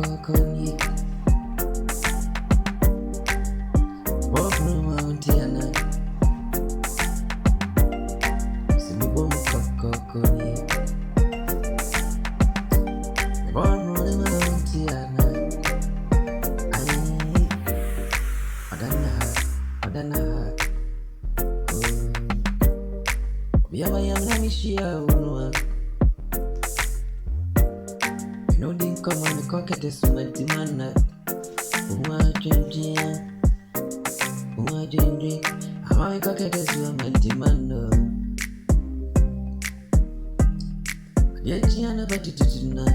Konye Bobru Mountiana Simi Bom Konye Bobru Mountiana Aye Adana Yama yama mishia unwa No din come on the cocket is mantimana Uma jinji Ama cocket is mantimana Yechiana batitina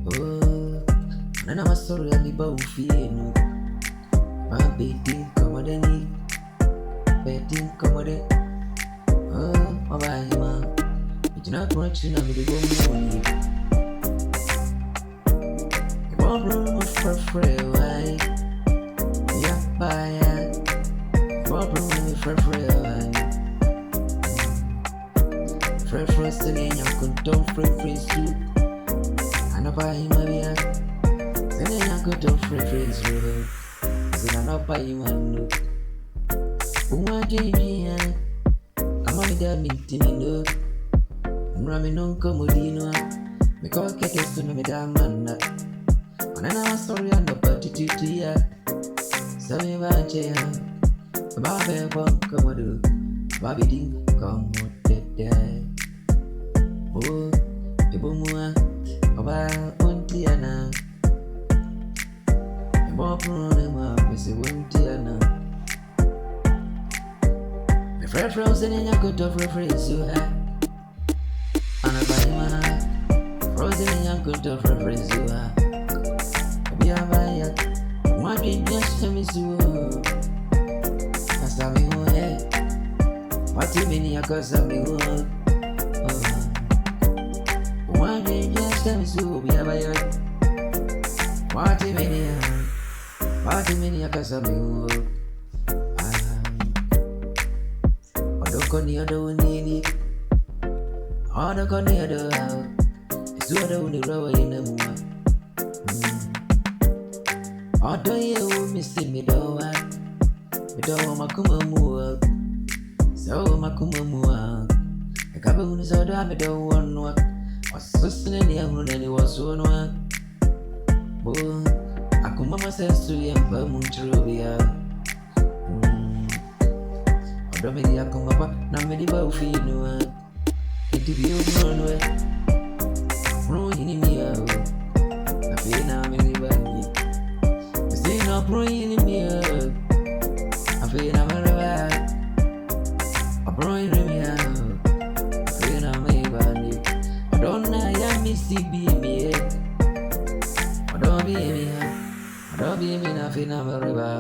Oh Nana masoro ya liba ufienu Ma betin komodeni Betin komode Oh, Obama It's not much in a video money Problem for free, why? Yeah, buy it. Problem for free, why? Free selling your control free soup. And I buy him a beer. Selling your control free soup. So I not buy him a new. Uma JB, I'm a bit meeting no. I'm ramming on Comodino. Because get us to know me damn man. And I'm sorry, I'm not about to do ya. So me about ya. Bobby won't come do. Bobby didn't come with the day. Oh, the boomua. About Untiana. The Bob running up is a Untiana. The Fred frozen in your good of reference you have. And a by frozen in your good of reference you have. Yabaya, what did you say, Miss Wu? Kasami Wu, what do you mean, Kasami Wu? What did you say, Miss Wu? Yabaya, what do you mean, Kasami Wu? Odokoni odoni, odokoni odo, isu uni rawa inamuwa. Odo ye missing me do makuma mua. So makuma mua. A couple of soda me do one work. Was sustained the young and it was one work. Boy, Akuma says to him, Bermutrubia. Odo me the Akuma, not many Bofino. It be one way. Ruining me out. I feel now many bad. No praying in me, I feel I'm a I'm praying in me, I feel I'm a body. I don't know, I miss the baby. I don't be me, I feel I'm a river.